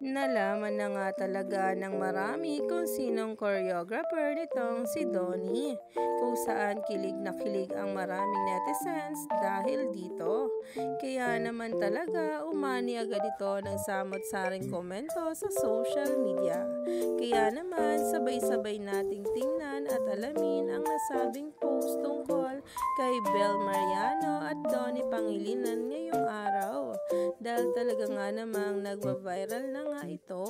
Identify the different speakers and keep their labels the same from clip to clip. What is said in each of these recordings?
Speaker 1: Nalaman na nga talaga ng marami kung sinong choreographer nitong si Donnie, kung saan kilig na kilig ang maraming netizens dahil dito. Kaya naman talaga umani agad ito ng samot-saring komento sa social media. Kaya naman sabay-sabay nating tingnan at alamin ang nasabing post tungkol kay Bel Mariano at Donnie Pangilinan ngayong araw. Dahil talaga nga namang nagva-viral na nga ito.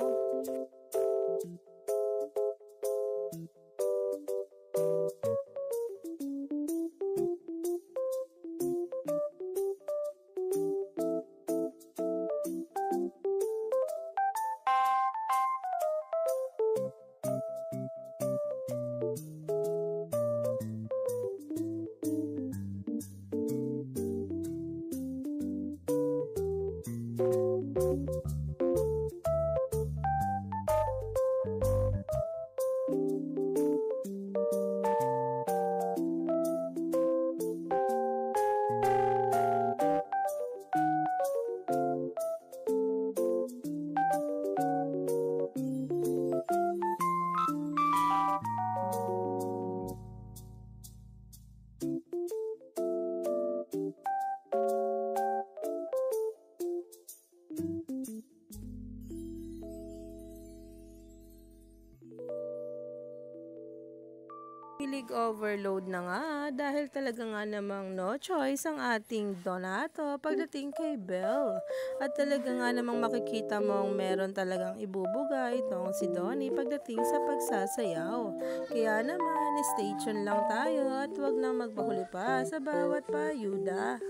Speaker 1: Kilig overload na nga dahil talaga nga namang no choice ang ating Donato pagdating kay Belle. At talaga nga namang makikita mong meron talagang ibubuga itong si Donnie pagdating sa pagsasayaw. Kaya naman, stay tuned lang tayo at wag na magpahuli pa sa bawat payuda.